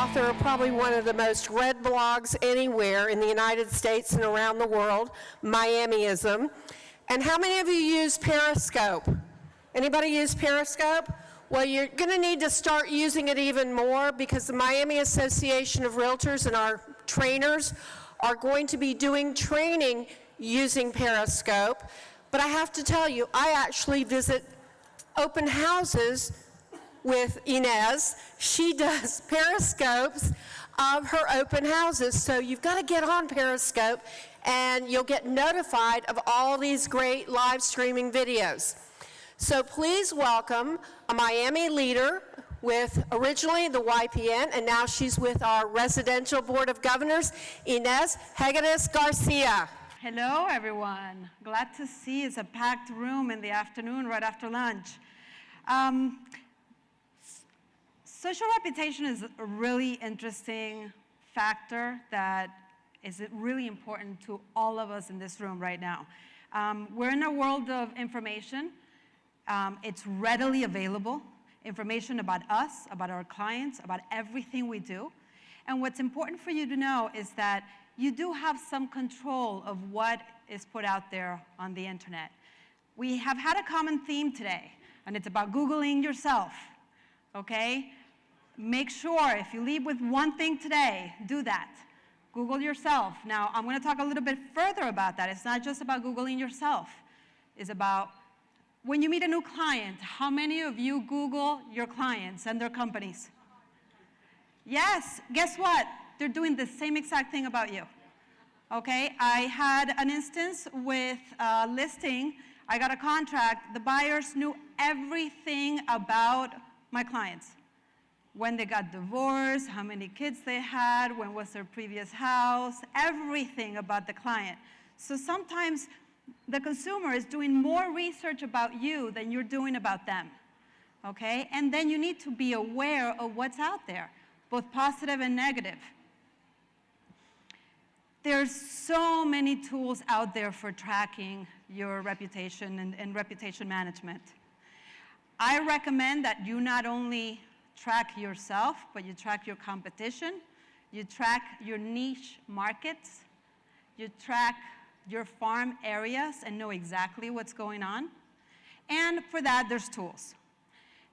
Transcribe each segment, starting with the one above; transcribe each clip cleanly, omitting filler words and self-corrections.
author of probably one of the most read blogs anywhere in the United States and around the world, Miamiism. And how many of you use Periscope? Anybody use Periscope? Well, you're going to need to start using it even more because the Miami Association of Realtors and our trainers are going to be doing training using Periscope. But I have to tell you, I actually visit open houses with Ines. She does Periscopes of her open houses. So you've got to get on Periscope and you'll get notified of all these great live streaming videos. So please welcome a Miami leader with originally the YPN, and now she's with our Residential Board of Governors, Ines Hegedus-Garcia. Hello, everyone. Glad to see it's a packed room in the afternoon, right after lunch. Social reputation is a really interesting factor that is really important to all of us in this room right now. We're in a world of information. It's readily available, information about us, about our clients, about everything we do. And what's important for you to know is that you do have some control of what is put out there on the internet. We have had a common theme today, and it's about Googling yourself, okay? Make sure if you leave with one thing today, do that. Google yourself. Now, I'm going to talk a little bit further about that. It's not just about Googling yourself. It's about when you meet a new client, how many of you Google your clients and their companies? Yes, guess what? They're doing the same exact thing about you. Okay, I had an instance with a listing. I got a contract. The buyers knew everything about my clients. When they got divorced, how many kids they had, when was their previous house, everything about the client. So sometimes the consumer is doing more research about you than you're doing about them, okay? And then you need to be aware of what's out there, both positive and negative. There's so many tools out there for tracking your reputation and reputation management. I recommend that you not only track yourself, but you track your competition, you track your niche markets, you track your farm areas and know exactly what's going on. And for that, there's tools.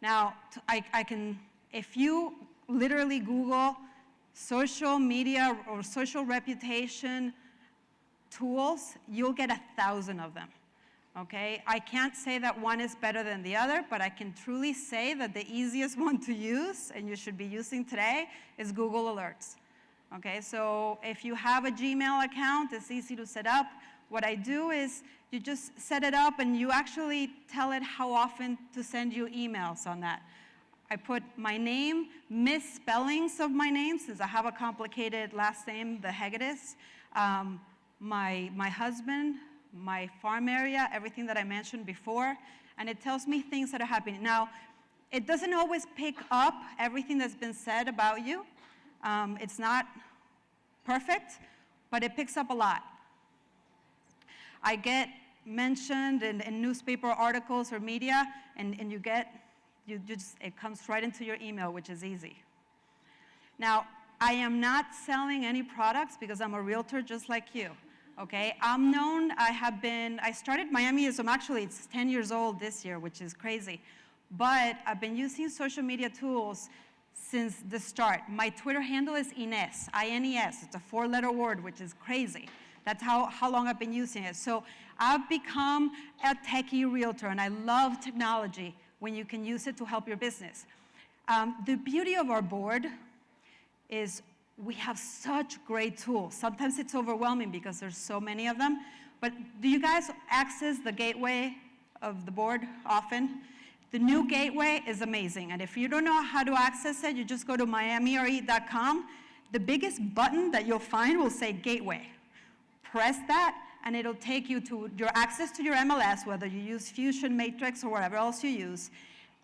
Now, if you literally Google social media or social reputation tools, you'll get 1,000 of them, okay? I can't say that one is better than the other, but I can truly say that the easiest one to use, and you should be using today, is Google Alerts. Okay, so if you have a Gmail account, it's easy to set up. What I do is you just set it up and you actually tell it how often to send you emails on that. I put my name, misspellings of my name, since I have a complicated last name, the Hegedus, my husband, my farm area, everything that I mentioned before, and it tells me things that are happening. Now, it doesn't always pick up everything that's been said about you. It's not perfect, but it picks up a lot. I get mentioned in newspaper articles or media, and it comes right into your email, which is easy. Now, I am not selling any products because I'm a realtor just like you, okay? I'm known, I started Miamiism, actually it's 10 years old this year, which is crazy, but I've been using social media tools since the start. My Twitter handle is Ines, I-N-E-S. It's a 4-letter word, which is crazy. That's how long I've been using it. So I've become a techie realtor, and I love technology when you can use it to help your business. The beauty of our board is we have such great tools. Sometimes it's overwhelming because there's so many of them. But do you guys access the gateway of the board often? The new gateway is amazing, and if you don't know how to access it, you just go to miamire.com. The biggest button that you'll find will say Gateway. Press that, and it'll take you to your access to your MLS, whether you use Fusion, Matrix, or whatever else you use.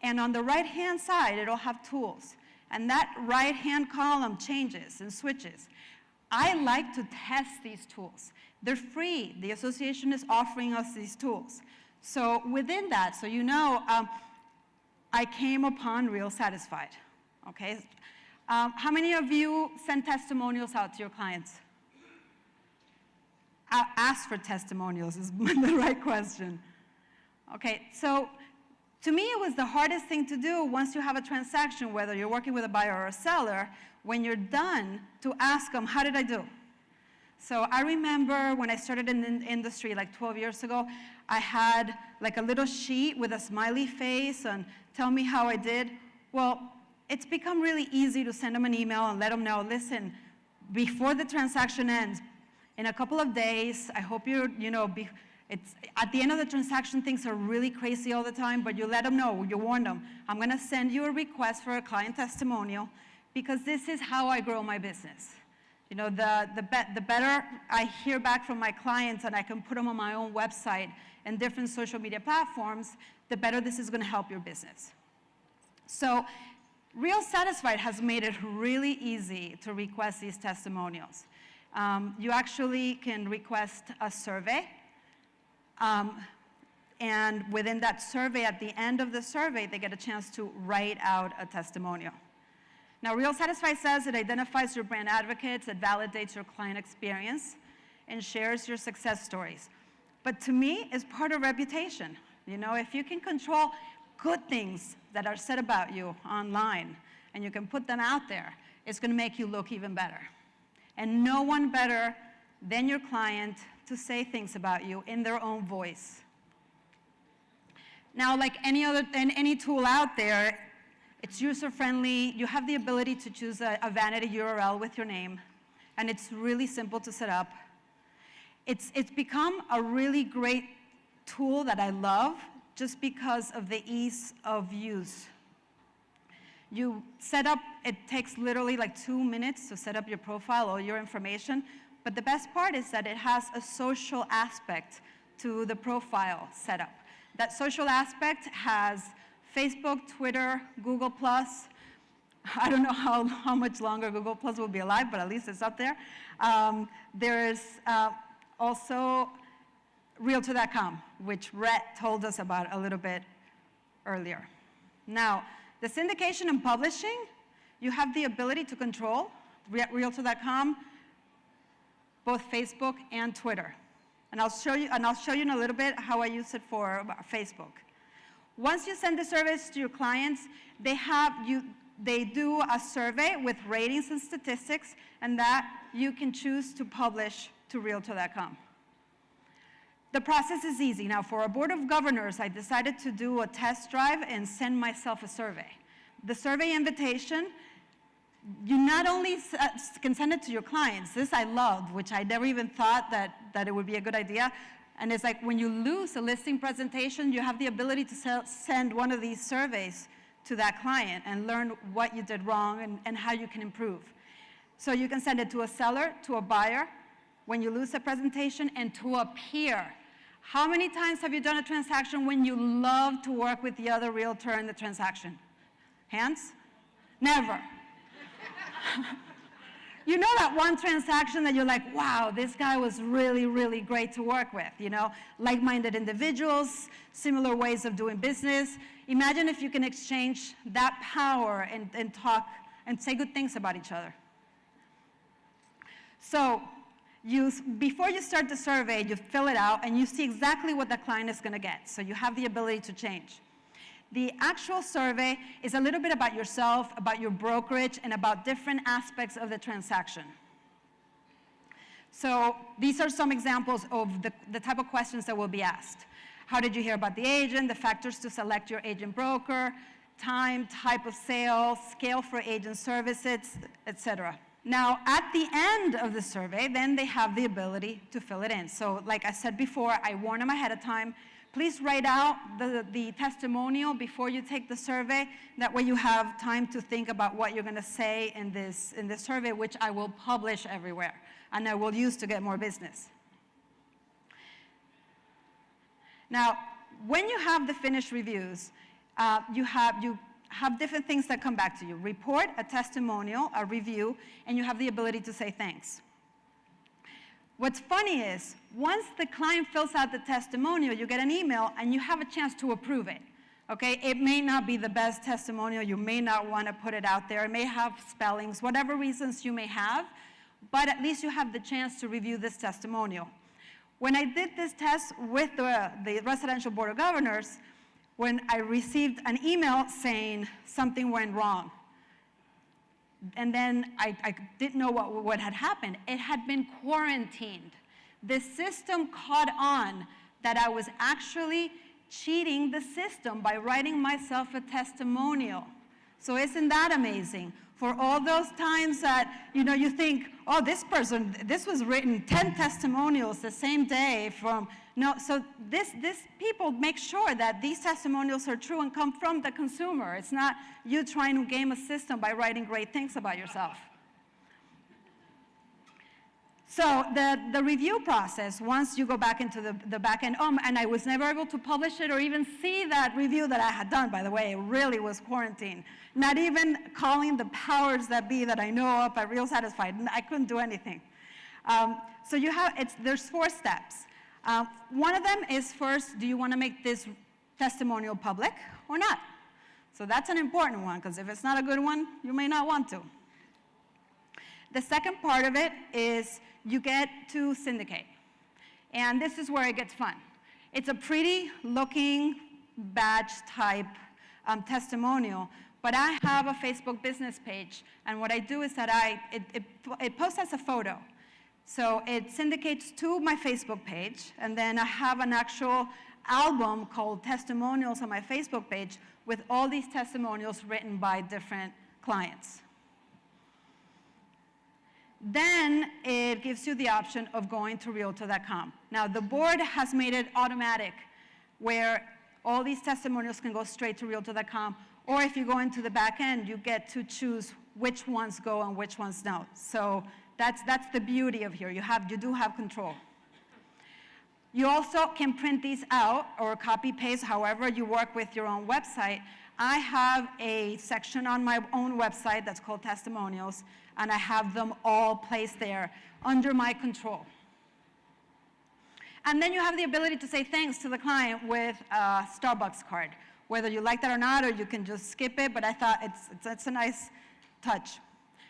And on the right-hand side, it'll have tools. And that right-hand column changes and switches. I like to test these tools. They're free. The association is offering us these tools. So within that, so you know, I came upon Real Satisfied, okay? How many of you send testimonials out to your clients? Ask for testimonials is the right question. Okay, so to me, it was the hardest thing to do once you have a transaction, whether you're working with a buyer or a seller, when you're done, to ask them, how did I do? So I remember when I started in the industry like 12 years ago, I had like a little sheet with a smiley face and tell me how I did. Well, it's become really easy to send them an email and let them know, listen, before the transaction ends, in a couple of days, I hope it's at the end of the transaction, things are really crazy all the time, but you let them know, you warn them, I'm gonna send you a request for a client testimonial because this is how I grow my business. You know, the better I hear back from my clients and I can put them on my own website and different social media platforms, the better this is gonna help your business. So Real Satisfied has made it really easy to request these testimonials. You actually can request a survey, and within that survey, at the end of the survey, they get a chance to write out a testimonial. Now, Real Satisfied says it identifies your brand advocates, it validates your client experience, and shares your success stories. But to me, it's part of reputation. You know, if you can control good things that are said about you online, and you can put them out there, it's gonna make you look even better. And no one better than your client to say things about you in their own voice. Now, like any tool out there, it's user-friendly. You have the ability to choose a vanity URL with your name, and it's really simple to set up. It's become a really great tool that I love just because of the ease of use. You set up, it takes literally like 2 minutes to set up your profile or your information, but the best part is that it has a social aspect to the profile setup. That social aspect has Facebook, Twitter, Google+. I don't know how much longer Google+ will be alive, but at least it's up there. There's also Realtor.com, which Rhett told us about a little bit earlier. Now, the syndication and publishing, you have the ability to control Realtor.com, both Facebook and Twitter. And I'll show you in a little bit how I use it for Facebook. Once you send the surveys to your clients, they do a survey with ratings and statistics, and that you can choose to publish to Realtor.com. The process is easy. Now, for our board of governors, I decided to do a test drive and send myself a survey. The survey invitation, you not only can send it to your clients. This I loved, which I never even thought that it would be a good idea. And it's like when you lose a listing presentation, you have the ability to send one of these surveys to that client and learn what you did wrong and how you can improve. So you can send it to a seller, to a buyer, when you lose a presentation, and to a peer. How many times have you done a transaction when you love to work with the other realtor in the transaction? Hands? Never. You know that one transaction that you're like, wow, this guy was really, really great to work with, you know? Like-minded individuals, similar ways of doing business. Imagine if you can exchange that power and talk and say good things about each other. So, before you start the survey, you fill it out and you see exactly what the client is gonna get. So you have the ability to change. The actual survey is a little bit about yourself, about your brokerage, and about different aspects of the transaction. So these are some examples of the type of questions that will be asked. How did you hear about the agent? The factors to select your agent broker, time, type of sale, scale for agent services, etc. Now, at the end of the survey, then they have the ability to fill it in. So like I said before, I warn them ahead of time. Please write out the testimonial before you take the survey. That way you have time to think about what you're going to say in this survey, which I will publish everywhere and I will use to get more business. Now, when you have the finished reviews, you have different things that come back to you. Report, a testimonial, a review, and you have the ability to say thanks. What's funny is, once the client fills out the testimonial, you get an email and you have a chance to approve it. Okay, it may not be the best testimonial. You may not want to put it out there. It may have spellings, whatever reasons you may have, but at least you have the chance to review this testimonial. When I did this test with the Residential Board of Governors, when I received an email saying something went wrong, and then I didn't know what had happened. It had been quarantined. The system caught on that I was actually cheating the system by writing myself a testimonial. So isn't that amazing? For all those times that, you think, oh, this was written 10 testimonials the same day from, no, so this people make sure that these testimonials are true and come from the consumer. It's not you trying to game a system by writing great things about yourself. So the review process, once you go back into the back end, and I was never able to publish it or even see that review that I had done, by the way. It really was quarantined. Not even calling the powers that be that I know of at Real Satisfied. I couldn't do anything. So there's 4 steps. One of them is first, do you want to make this testimonial public or not? So that's an important one, because if it's not a good one, you may not want to. The second part of it is you get to syndicate. And this is where it gets fun. It's a pretty looking badge type testimonial, but I have a Facebook business page, and what I do is that it posts as a photo. So it syndicates to my Facebook page, and then I have an actual album called Testimonials on my Facebook page with all these testimonials written by different clients. Then it gives you the option of going to Realtor.com. Now, the board has made it automatic where all these testimonials can go straight to Realtor.com, or if you go into the back end, you get to choose which ones go and which ones don't. So that's the beauty of here. You do have control. You also can print these out or copy paste however you work with your own website. I have a section on my own website that's called Testimonials, and I have them all placed there under my control. And then you have the ability to say thanks to the client with a Starbucks card, whether you like that or not, or you can just skip it, but I thought it's a nice touch.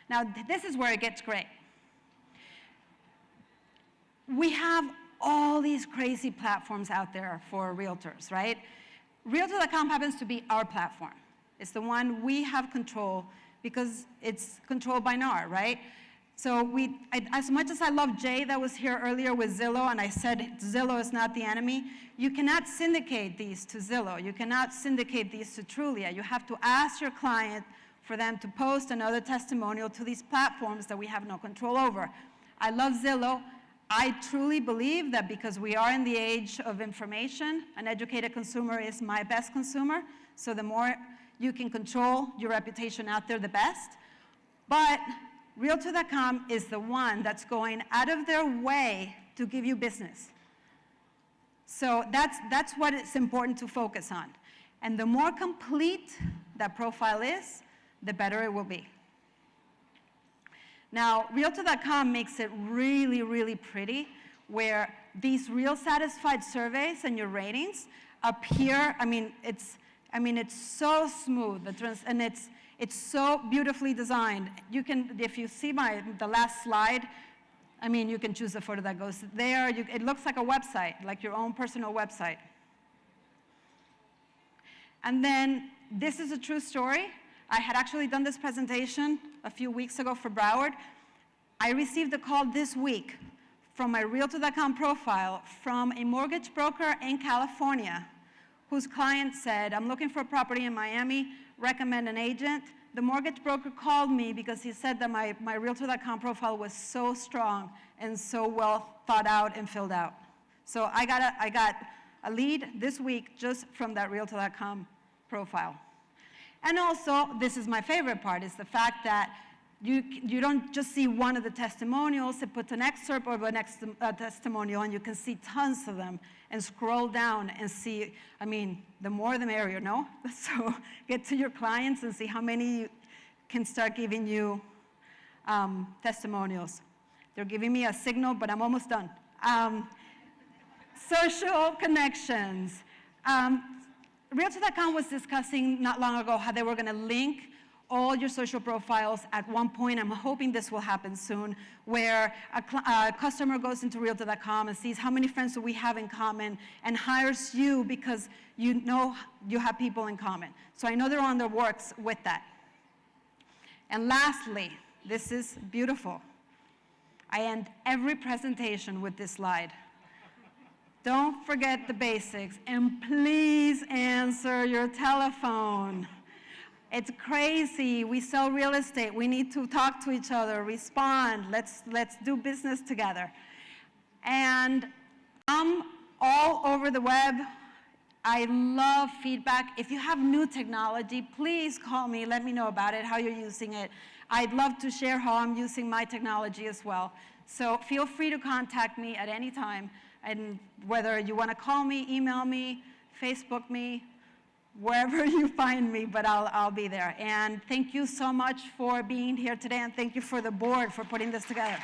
Now, this is where it gets great. We have all these crazy platforms out there for realtors, right? Realtor.com happens to be our platform. It's the one we have control because it's controlled by NAR, right? So as much as I love Jay that was here earlier with Zillow, and I said Zillow is not the enemy, you cannot syndicate these to Zillow. You cannot syndicate these to Trulia. You have to ask your client for them to post another testimonial to these platforms that we have no control over. I love Zillow. I truly believe that because we are in the age of information, an educated consumer is my best consumer, so the more you can control your reputation out there, the best. But Realtor.com is the one that's going out of their way to give you business. So that's what it's important to focus on. And the more complete that profile is, the better it will be. Now, Realtor.com makes it really, really pretty, where these Real Satisfied surveys and your ratings appear. It's so smooth, and it's so beautifully designed. You can, if you see the last slide, you can choose the photo that goes there. It looks like a website, like your own personal website. And then this is a true story. I had actually done this presentation a few weeks ago for Broward. I received a call this week from my Realtor.com profile from a mortgage broker in California whose client said, I'm looking for a property in Miami, recommend an agent. The mortgage broker called me because he said that my Realtor.com profile was so strong and so well thought out and filled out. So I got a lead this week just from that Realtor.com profile. And also, this is my favorite part, is the fact that you don't just see one of the testimonials. It puts an excerpt of a testimonial, and you can see tons of them, and scroll down and see, the more the merrier, no? So get to your clients and see how many can start giving you testimonials. They're giving me a signal, but I'm almost done. Social connections. Realtor.com was discussing not long ago how they were going to link all your social profiles at one point. I'm hoping this will happen soon, where a customer goes into Realtor.com and sees how many friends do we have in common and hires you because you know you have people in common. So I know they're on the works with that. And lastly, this is beautiful. I end every presentation with this slide. Don't forget the basics, and please answer your telephone. It's crazy. We sell real estate. We need to talk to each other, respond. Let's do business together. And I'm all over the web. I love feedback. If you have new technology, please call me. Let me know about it, how you're using it. I'd love to share how I'm using my technology as well. So feel free to contact me at any time. And whether you want to call me, email me, Facebook me, wherever you find me, but I'll be there. And thank you so much for being here today, and thank you for the board for putting this together.